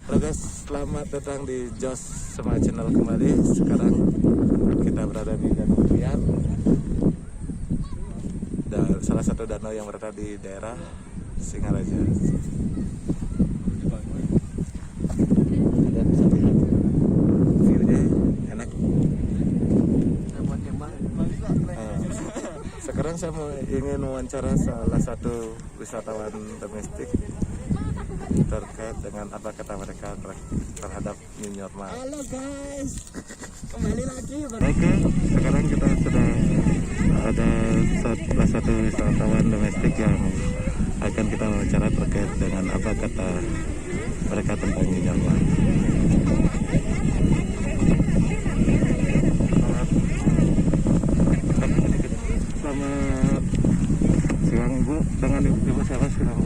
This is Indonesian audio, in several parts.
Halo guys, selamat datang di Jos Sema Channel kembali. Sekarang kita berada di Danau Buyan, dan salah satu danau yang berada di daerah Singaraja. Dan bisa lihat view-nya enak. Sekarang saya ingin mewawancara salah satu wisatawan domestik terkait dengan apa kata mereka terhadap new normal. Halo guys, kembali lagi. Oke, sekarang kita sudah ada salah satu wisatawan domestik yang akan kita wawancara terkait dengan apa kata mereka tentang new normal. Selamat siang Ibu, dengan Ibu siapa sekarang?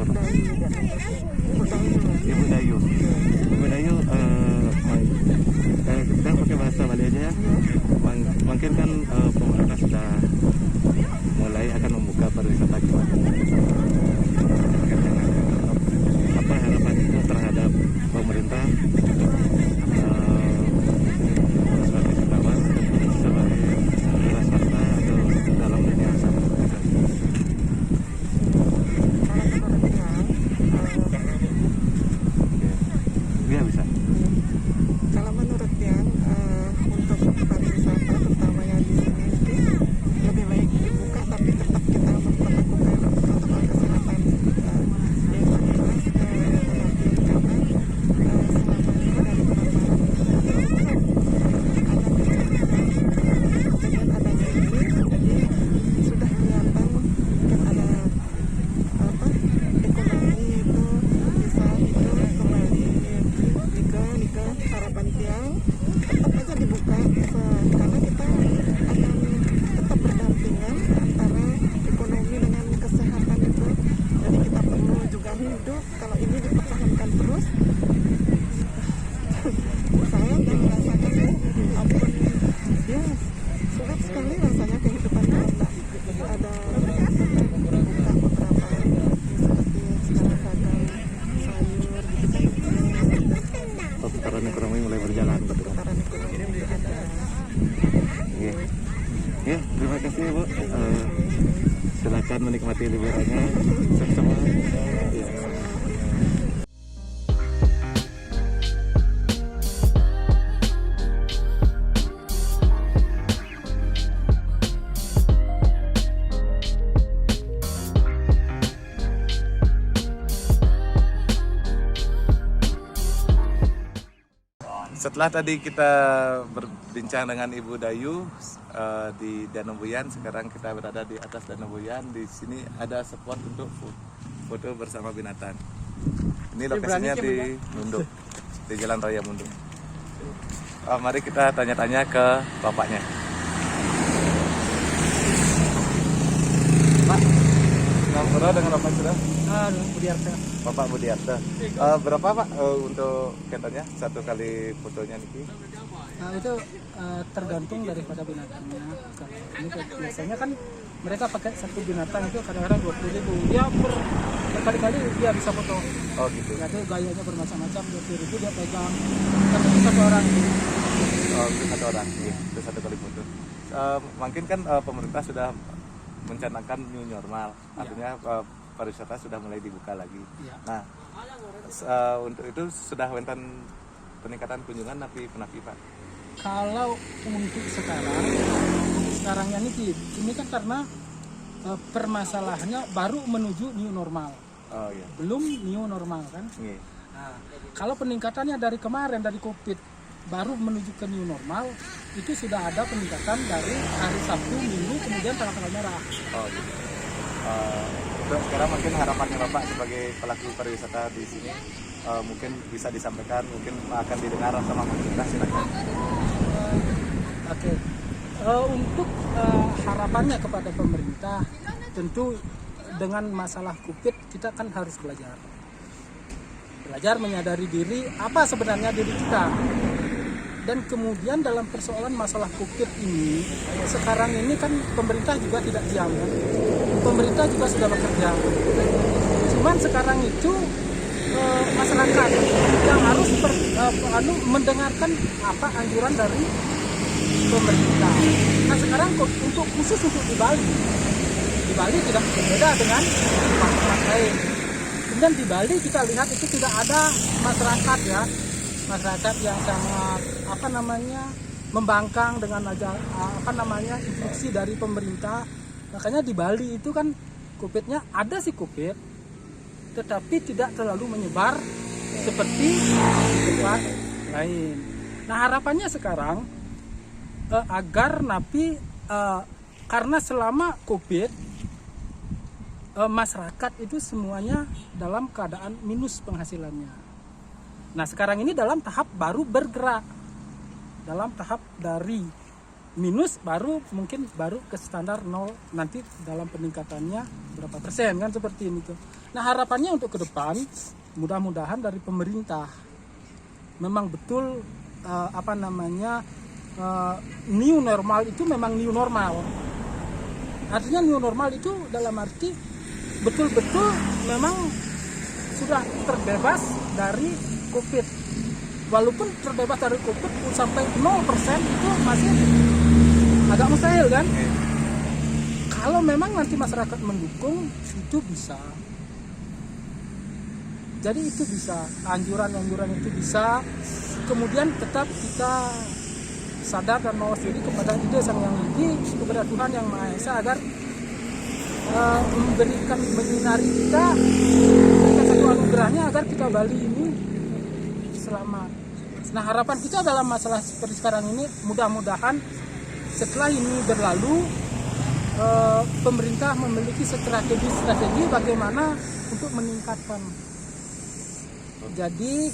Ibu Dayu. Ibu Dayu, kita pakai bahasa Bali aja ya. Mungkin kan pemerintah sudah mulai akan membuka pariwisata kembali. Apa harapan Ibu terhadap pemerintah sebagai wisatawan, sebagai wira swasta atau dalam dunia usaha? Iya bisa. Kalau menurutnya untuk pariwisata terutamanya di sini itu lebih baik dibuka, tapi tetap kita memperlakukan protokol kesehatan yaitu jelas karena selama ini dari beberapa dengan adanya ini jadi sudah kelihatan mungkin ada ekonomi itu bisa hidup kembali. Nika harapan tiang tetap aja dibuka karena kita akan tetap berdampingan antara ekonomi dengan kesehatan itu, jadi kita perlu juga hidup. Kalau ini dipertahankan terus saya dan merasakan ampun ya sulit sekali rasanya kehidupan kita. Ada buka beberapa seperti sekarang dagang sayur gitu kan. Perputaran ekonomi mulai berjalan, betul. Perputaran ekonomi ada. Ya, terima kasih Bu. Silakan menikmati liburannya bersama. Ya. Setelah tadi kita berbincang dengan Ibu Dayu di Danau Buyan, sekarang kita berada di atas Danau Buyan. Di sini ada spot untuk foto bersama binatang. Ini lokasinya di Munduk, di Jalan Raya Munduk. Mari kita tanya-tanya ke bapaknya. Pak, ngobrol dengan bapak sudah? Budiarta. Bapak Budiarta. Berapa Pak untuk katanya satu kali fotonya niki? Nah itu tergantung daripada binatangnya. Kalau ini biasanya kan mereka pakai satu binatang itu kadang-kadang 20.000. Dia berkali-kali dia bisa foto. Oh gitu. Jadi gayanya bermacam-macam. 20.000 dia pegang. Kan itu satu orang. Oh itu satu orang. Iya, itu satu kali foto. Mungkin kan pemerintah sudah mencanangkan new normal. Artinya pariwisata sudah mulai dibuka lagi. Ya. Nah, untuk itu sudah wenten peningkatan kunjungan napi Pak. Kalau untuk sekarangnya ini kan karena permasalahannya baru menuju new normal. Oh iya. Belum new normal kan. Iya. Nah, kalau peningkatannya dari kemarin dari COVID baru menuju ke new normal, itu sudah ada peningkatan dari hari Sabtu, Minggu, kemudian tanggal merah. Oh gitu. Itu sekarang mungkin harapannya Bapak sebagai pelaku pariwisata di sini mungkin bisa disampaikan, mungkin akan didengar sama pemerintah, silakan. Oke. Untuk harapannya kepada pemerintah, tentu dengan masalah COVID kita kan harus belajar menyadari diri apa sebenarnya diri kita. Dan kemudian dalam persoalan masalah COVID ini, sekarang ini kan pemerintah juga tidak diam, kan? Pemerintah juga sudah bekerja. Cuman sekarang itu masyarakat yang harus mendengarkan apa anjuran dari pemerintah. Nah sekarang untuk khusus untuk di Bali tidak berbeda dengan tempat lain. Kemudian di Bali kita lihat itu tidak ada masyarakat yang sangat membangkang dengan instruksi dari pemerintah. Makanya di Bali itu kan COVID-nya ada sih COVID, tetapi tidak terlalu menyebar seperti di tempat lain. Nah harapannya sekarang agar napi karena selama COVID masyarakat itu semuanya dalam keadaan minus penghasilannya. Nah sekarang ini dalam tahap baru bergerak, dalam tahap dari minus mungkin baru ke standar 0, nanti dalam peningkatannya berapa persen kan seperti ini tuh. Nah harapannya untuk ke depan mudah-mudahan dari pemerintah memang betul new normal itu memang new normal. Artinya new normal itu dalam arti betul-betul memang sudah terbebas dari COVID. Walaupun terbebas dari COVID sampai 0% itu masih agak mustahil kan? Kalau memang nanti masyarakat mendukung itu bisa. Jadi itu bisa, anjuran itu bisa. Kemudian tetap kita sadar dan mawas diri kepada ide Sang Yang Widi, kepada Tuhan Yang Maha Esa agar memberikan menyinari kita, memberikan satu anugerahnya agar kita Bali ini selamat. Nah harapan kita dalam masalah seperti sekarang ini mudah-mudahan setelah ini berlalu pemerintah memiliki strategi bagaimana untuk meningkatkan. Jadi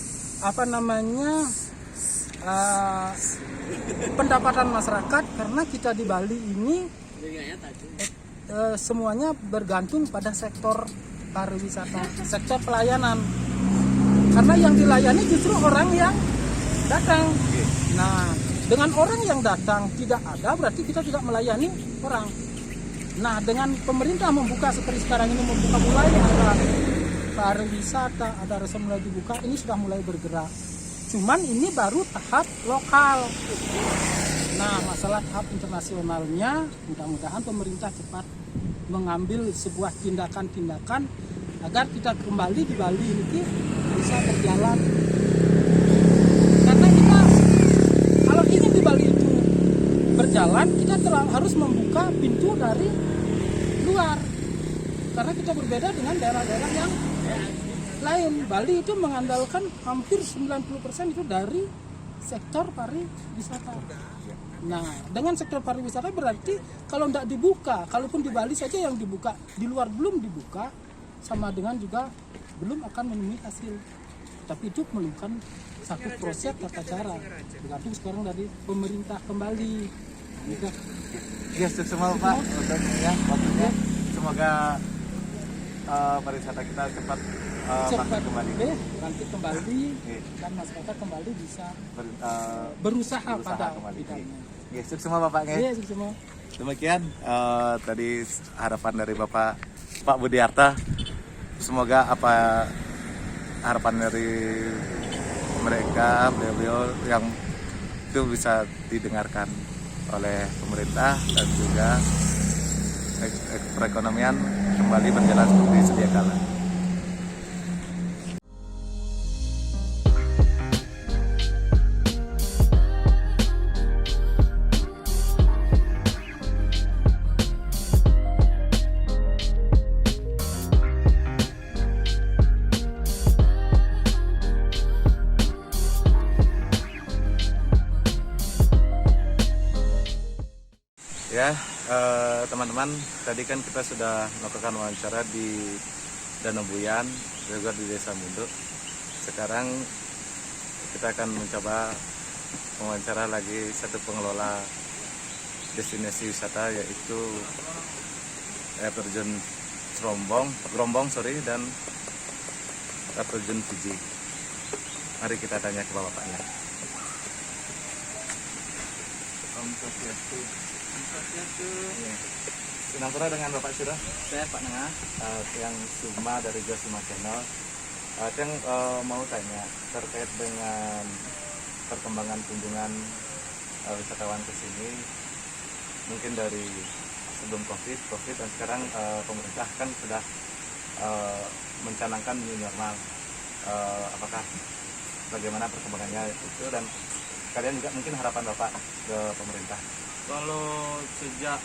pendapatan masyarakat karena kita di Bali ini semuanya bergantung pada sektor pariwisata, sektor pelayanan. Karena yang dilayani justru orang yang datang. Nah, dengan orang yang datang tidak ada berarti kita tidak melayani orang. Nah, dengan pemerintah membuka seperti sekarang ini membuka mulai ada pariwisata, ada resort mulai dibuka, ini sudah mulai bergerak. Cuman ini baru tahap lokal. Nah, masalah tahap internasionalnya mudah-mudahan pemerintah cepat mengambil sebuah tindakan-tindakan agar kita kembali di Bali ini bisa berjalan. Karena kita kalau ingin di Bali itu berjalan, kita harus membuka pintu dari luar. Karena kita berbeda dengan daerah-daerah yang lain. Bali itu mengandalkan hampir 90% itu dari sektor pariwisata. Nah, dengan sektor pariwisata berarti kalau tidak dibuka, kalaupun di Bali saja yang dibuka, di luar belum dibuka, sama dengan juga belum akan memenuhi hasil. Tapi itu memerlukan satu proses tata cara. Bergantung sekarang dari pemerintah kembali. Ya, semua Pak untuk ya waktunya. Semoga pariwisata kita cepat bangkit kembali. Bangkit kembali dan masyarakat kembali bisa berusaha pada bidangnya. Ya, sukses semua Bapak. Iya, sukses semua. Demikian tadi harapan dari Bapak Pak Budiarta. Semoga apa harapan dari mereka, beliau yang itu bisa didengarkan oleh pemerintah dan juga perekonomian kembali berjalan seperti sedia kala. Ya, teman-teman, tadi kan kita sudah melakukan wawancara di Danau Buyan, juga di Desa Mundo. Sekarang kita akan mencoba wawancara lagi satu pengelola destinasi wisata, yaitu air terjun Gerombong dan air terjun Fiji. Mari kita tanya ke bapaknya. Om Swastiastu. Senang pernah dengan Bapak Syurah? Saya Pak Nengah. Yang Suma dari Josima Channel. Yang mau tanya terkait dengan perkembangan kunjungan wisatawan ke sini, mungkin dari sebelum COVID dan sekarang pemerintah kan sudah mencanangkan new normal. Apakah bagaimana perkembangannya itu, dan kalian juga mungkin harapan Bapak ke pemerintah? Kalau sejak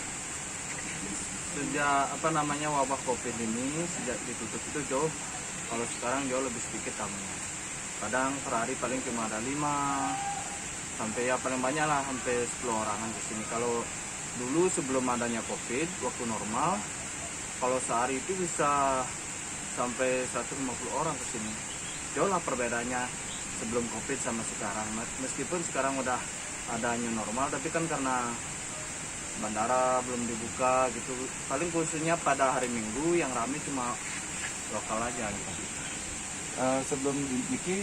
apa namanya wabah COVID ini, sejak ditutup itu jauh, kalau sekarang jauh lebih sedikit tamunya. Kadang per hari paling cuma ada 5 sampai ya paling banyak lah sampai 10 orangan di sini. Kalau dulu sebelum adanya COVID, waktu normal, kalau sehari itu bisa sampai 150 orang ke sini. Jauh lah perbedaannya sebelum COVID sama sekarang. Meskipun sekarang udah ada new normal, tapi kan karena bandara belum dibuka gitu, paling khususnya pada hari Minggu yang ramai cuma lokal aja gitu. Sebelum Niki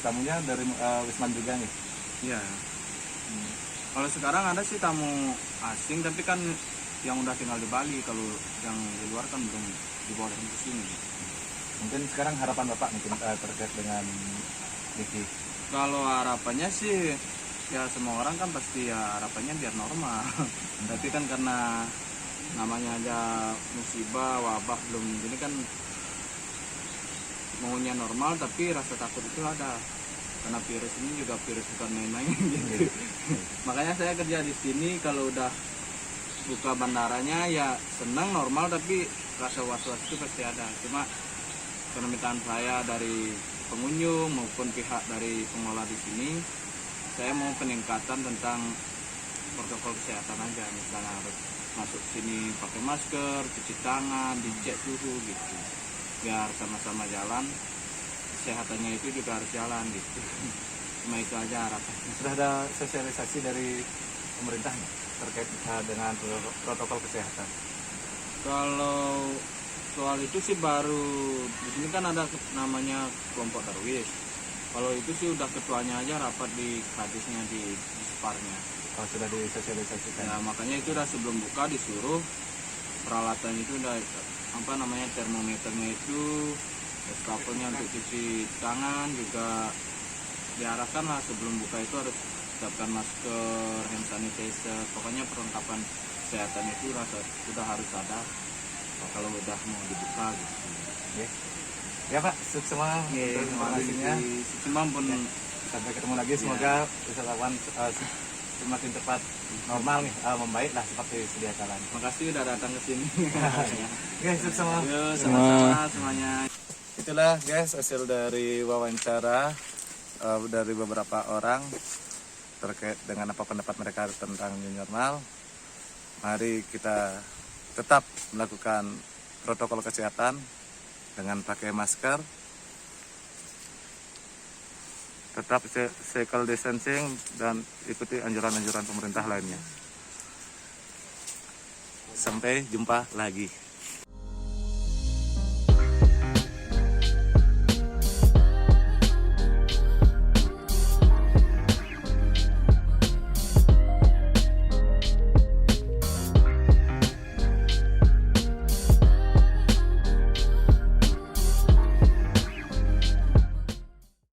tamunya dari Wisman juga nih. Iya. Kalau sekarang ada sih tamu asing, tapi kan yang udah tinggal di Bali. Kalau yang di luar kan belum dibolehin ke sini. Mungkin sekarang harapan Bapak mungkin terkait dengan Niki. Kalau harapannya sih ya semua orang kan pasti ya harapannya biar normal. Tapi kan karena namanya aja musibah, wabah belum gini kan, maunya normal tapi rasa takut itu ada. Karena virus ini juga virus bukan main-main gitu. Makanya saya kerja di sini, kalau udah buka bandaranya ya senang normal, tapi rasa was-was itu pasti ada. Cuma permintaan saya dari pengunjung maupun pihak dari pengelola di sini, saya mau peningkatan tentang protokol kesehatan aja. Misalnya harus masuk sini pakai masker, cuci tangan, dicek suhu gitu. Biar sama-sama jalan, kesehatannya itu juga harus jalan gitu. Cuma itu aja harapannya. Sudah ada sosialisasi dari pemerintah terkait dengan protokol kesehatan? Kalau soal itu sih baru di sini kan ada namanya kelompok darwis. Kalau itu sih udah ketuanya aja rapat di hadisnya di Separnya. Oh, sudah disosialisasikan. Ya makanya itu udah sebelum buka disuruh peralatan itu udah apa namanya termometernya itu, wastafelnya untuk cuci tangan juga diarahkan lah sebelum buka itu harus siapkan masker, hand sanitizer, pokoknya perlengkapan kesehatan itu sudah harus ada kalau udah mau dibuka gitu. Okay. Ya Pak, sukses semua untuk informasinya. Cuma pun Sampai ketemu lagi, semoga wisatawan semakin cepat normal nih, membaik lah seperti sedia kala. Makasih udah datang ke sini. Guys, sukses semua. Yuk, sama-sama semuanya. Itulah guys hasil dari wawancara dari beberapa orang terkait dengan apa pendapat mereka tentang new normal. Mari kita tetap melakukan protokol kesehatan dengan pakai masker, tetap physical distancing, dan ikuti anjuran-anjuran pemerintah lainnya. Sampai jumpa lagi.